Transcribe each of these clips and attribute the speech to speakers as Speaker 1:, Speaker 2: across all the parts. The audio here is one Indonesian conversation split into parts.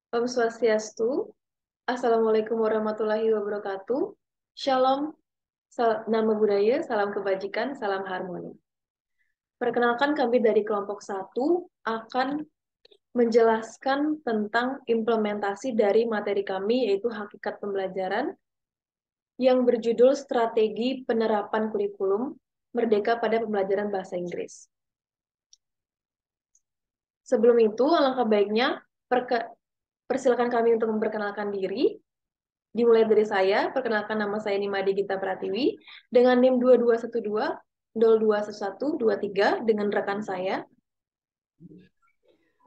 Speaker 1: Om Swastiastu. Assalamualaikum warahmatullahi wabarakatuh. Shalom, nama budaya, salam kebajikan, salam harmoni. Perkenalkan kami dari kelompok 1 akan menjelaskan tentang implementasi dari materi kami yaitu hakikat pembelajaran yang berjudul Strategi Penerapan Kurikulum Merdeka pada Pembelajaran Bahasa Inggris. Sebelum itu, alangkah baiknya persilakan kami untuk memperkenalkan diri. Dimulai dari saya, perkenalkan nama saya Nimade Gita Pratiwi dengan NIM 2212 021123 dengan rekan saya.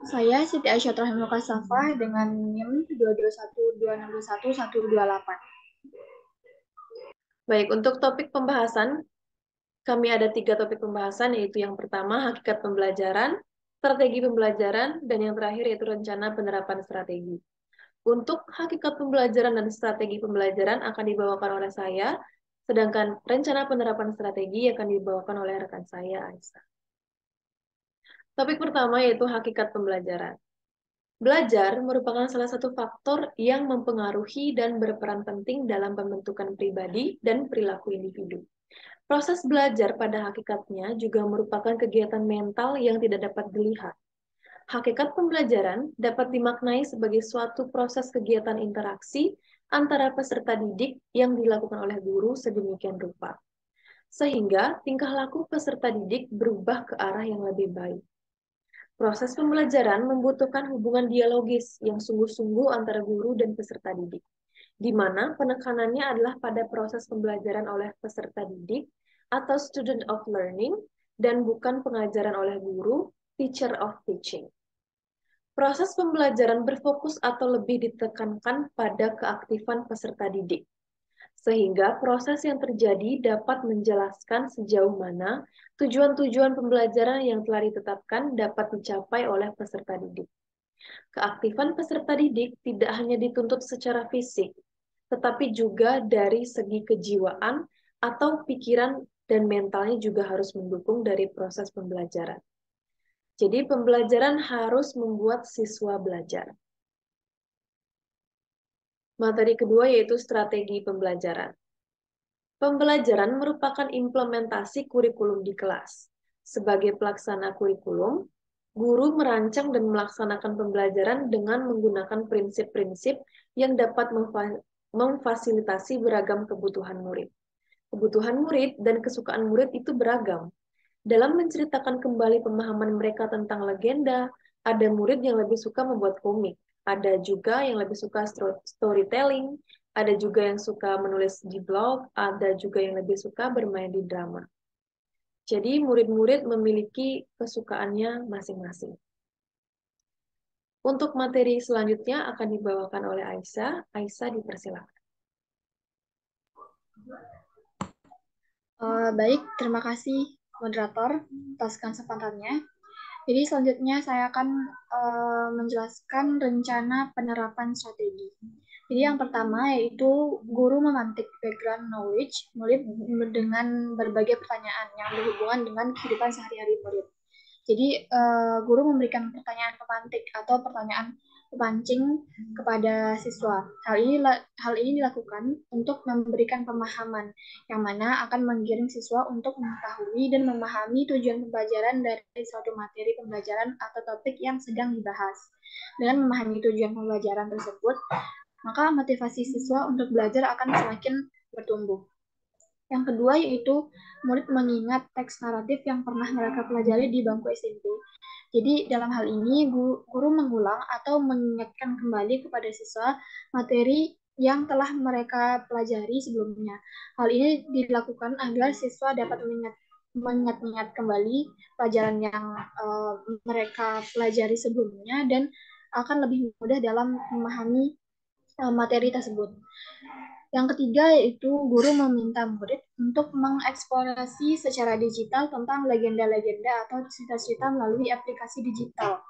Speaker 2: Saya Siti Aisyah Rahimul Kasafah dengan NIM 221262128.
Speaker 1: Baik, untuk topik pembahasan, kami ada 3 topik pembahasan, yaitu yang pertama, hakikat pembelajaran, strategi pembelajaran, dan yang terakhir yaitu rencana penerapan strategi. Untuk hakikat pembelajaran dan strategi pembelajaran akan dibawakan oleh saya, sedangkan rencana penerapan strategi akan dibawakan oleh rekan saya, Aisyah. Topik pertama yaitu hakikat pembelajaran. Belajar merupakan salah satu faktor yang mempengaruhi dan berperan penting dalam pembentukan pribadi dan perilaku individu. Proses belajar pada hakikatnya juga merupakan kegiatan mental yang tidak dapat dilihat. Hakikat pembelajaran dapat dimaknai sebagai suatu proses kegiatan interaksi antara peserta didik yang dilakukan oleh guru sedemikian rupa, sehingga tingkah laku peserta didik berubah ke arah yang lebih baik. Proses pembelajaran membutuhkan hubungan dialogis yang sungguh-sungguh antara guru dan peserta didik, di mana penekanannya adalah pada proses pembelajaran oleh peserta didik atau student of learning, dan bukan pengajaran oleh guru, teacher of teaching. Proses pembelajaran berfokus atau lebih ditekankan pada keaktifan peserta didik, sehingga proses yang terjadi dapat menjelaskan sejauh mana tujuan-tujuan pembelajaran yang telah ditetapkan dapat dicapai oleh peserta didik. Keaktifan peserta didik tidak hanya dituntut secara fisik, tetapi juga dari segi kejiwaan atau pikiran dan mentalnya juga harus mendukung dari proses pembelajaran. Jadi pembelajaran harus membuat siswa belajar. Materi kedua yaitu strategi pembelajaran. Pembelajaran merupakan implementasi kurikulum di kelas. Sebagai pelaksana kurikulum, guru merancang dan melaksanakan pembelajaran dengan menggunakan prinsip-prinsip yang dapat memfasilitasi beragam kebutuhan murid. Kebutuhan murid dan kesukaan murid itu beragam. Dalam menceritakan kembali pemahaman mereka tentang legenda, ada murid yang lebih suka membuat komik, ada juga yang lebih suka storytelling, ada juga yang suka menulis di blog, ada juga yang lebih suka bermain di drama. Jadi murid-murid memiliki kesukaannya masing-masing. Untuk materi selanjutnya akan dibawakan oleh Aisyah. Aisyah dipersilakan.
Speaker 2: Baik, terima kasih moderator atas kesempatannya. Jadi selanjutnya saya akan menjelaskan rencana penerapan strategi. Jadi yang pertama yaitu guru memantik background knowledge murid dengan berbagai pertanyaan yang berhubungan dengan kehidupan sehari-hari murid. Jadi guru memberikan pertanyaan pemantik atau pertanyaan pemancing kepada siswa. Hal ini dilakukan untuk memberikan pemahaman yang mana akan menggiring siswa untuk mengetahui dan memahami tujuan pembelajaran dari suatu materi pembelajaran atau topik yang sedang dibahas. Dengan memahami tujuan pembelajaran tersebut, maka motivasi siswa untuk belajar akan semakin bertumbuh. Yang kedua yaitu murid mengingat teks naratif yang pernah mereka pelajari di bangku SMP. Jadi dalam hal ini guru mengulang atau mengingatkan kembali kepada siswa materi yang telah mereka pelajari sebelumnya. Hal ini dilakukan agar siswa dapat mengingat kembali pelajaran yang mereka pelajari sebelumnya dan akan lebih mudah dalam memahami materi tersebut. Yang ketiga yaitu guru meminta murid untuk mengeksplorasi secara digital tentang legenda-legenda atau cerita-cerita melalui aplikasi digital.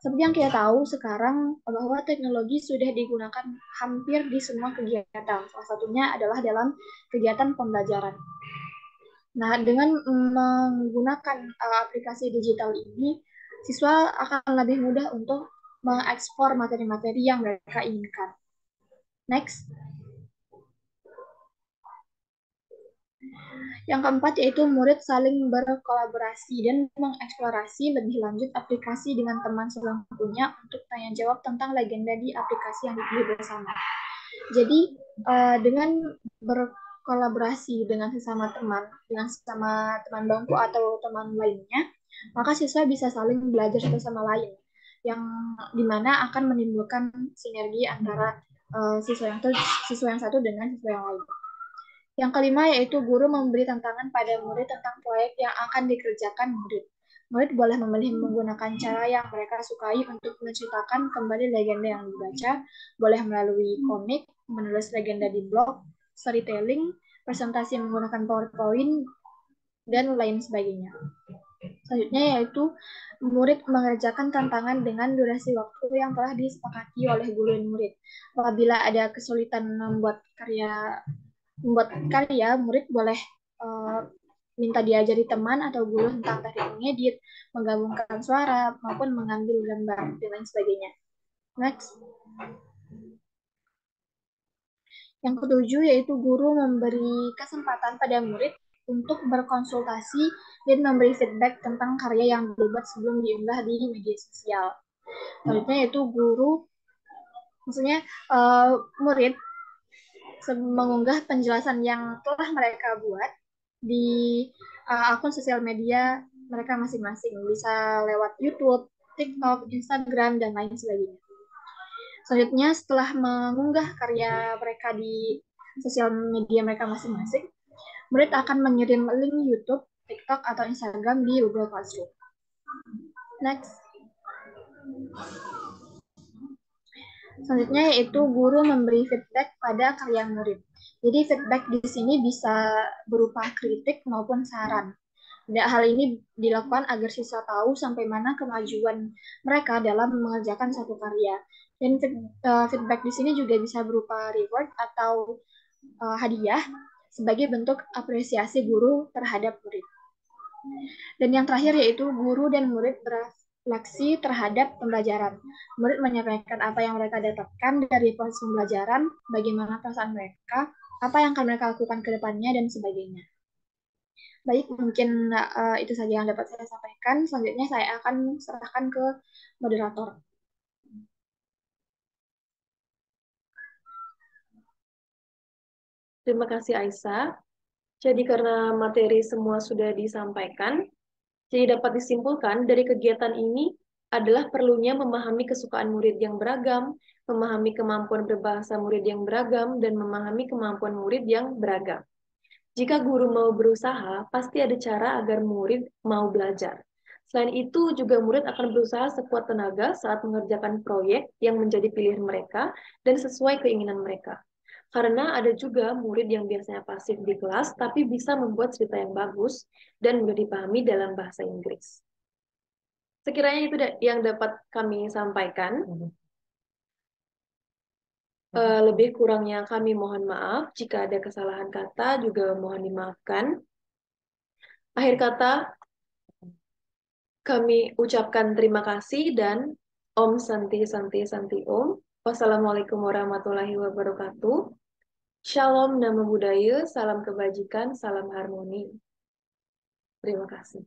Speaker 2: Seperti yang kita tahu sekarang bahwa teknologi sudah digunakan hampir di semua kegiatan. Salah satunya adalah dalam kegiatan pembelajaran. Nah, dengan menggunakan aplikasi digital ini, siswa akan lebih mudah untuk mengekspor materi-materi yang mereka inginkan. Next. Yang keempat yaitu murid saling berkolaborasi dan mengeksplorasi lebih lanjut aplikasi dengan teman sebangkunya untuk tanya jawab tentang legenda di aplikasi yang dipilih bersama. Jadi dengan berkolaborasi dengan sesama teman, dengan sesama teman bangku atau teman lainnya, maka siswa bisa saling belajar satu sama lain, yang dimana akan menimbulkan sinergi antara siswa yang satu dengan siswa yang lain. Yang kelima yaitu guru memberi tantangan pada murid tentang proyek yang akan dikerjakan murid. Murid boleh memilih menggunakan cara yang mereka sukai untuk menceritakan kembali legenda yang dibaca, boleh melalui komik, menulis legenda di blog, storytelling, presentasi menggunakan PowerPoint, dan lain sebagainya. Selanjutnya yaitu murid mengerjakan tantangan dengan durasi waktu yang telah disepakati oleh guru dan murid. Apabila ada kesulitan membuat karya, murid boleh minta diajari teman atau guru tentang teknik mengedit, menggabungkan suara, maupun mengambil gambar, dan lain sebagainya. Next. Yang ketujuh yaitu guru memberi kesempatan pada murid untuk berkonsultasi dan memberi feedback tentang karya yang dibuat sebelum diunggah di media sosial. Selanjutnya yaitu murid mengunggah penjelasan yang telah mereka buat di akun sosial media mereka masing-masing, bisa lewat YouTube, TikTok, Instagram, dan lain sebagainya. Selanjutnya, setelah mengunggah karya mereka di sosial media mereka masing-masing, murid akan mengirim link YouTube, TikTok, atau Instagram di Google Classroom. Next. Selanjutnya yaitu guru memberi feedback pada karya murid. Jadi feedback di sini bisa berupa kritik maupun saran. Hal ini dilakukan agar siswa tahu sampai mana kemajuan mereka dalam mengerjakan satu karya. Dan feedback di sini juga bisa berupa reward atau hadiah sebagai bentuk apresiasi guru terhadap murid. Dan yang terakhir yaitu guru dan murid refleksi terhadap pembelajaran. Murid menyampaikan apa yang mereka dapatkan dari proses pembelajaran, bagaimana perasaan mereka, apa yang akan mereka lakukan ke depannya, dan sebagainya. Baik, mungkin itu saja yang dapat saya sampaikan. Selanjutnya saya akan serahkan ke moderator.
Speaker 1: Terima kasih Aisyah. Jadi karena materi semua sudah disampaikan, jadi dapat disimpulkan dari kegiatan ini adalah perlunya memahami kesukaan murid yang beragam, memahami kemampuan berbahasa murid yang beragam, dan memahami kemampuan murid yang beragam. Jika guru mau berusaha, pasti ada cara agar murid mau belajar. Selain itu, juga murid akan berusaha sekuat tenaga saat mengerjakan proyek yang menjadi pilihan mereka dan sesuai keinginan mereka. Karena ada juga murid yang biasanya pasif di kelas, tapi bisa membuat cerita yang bagus dan mudah dipahami dalam bahasa Inggris. Sekiranya itu yang dapat kami sampaikan. Lebih kurangnya kami mohon maaf. Jika ada kesalahan kata, juga mohon dimaafkan. Akhir kata, kami ucapkan terima kasih dan Om Santi Santi Santi Om. Wassalamualaikum warahmatullahi wabarakatuh. Shalom Namo Buddhaya, salam kebajikan, salam harmoni. Terima kasih.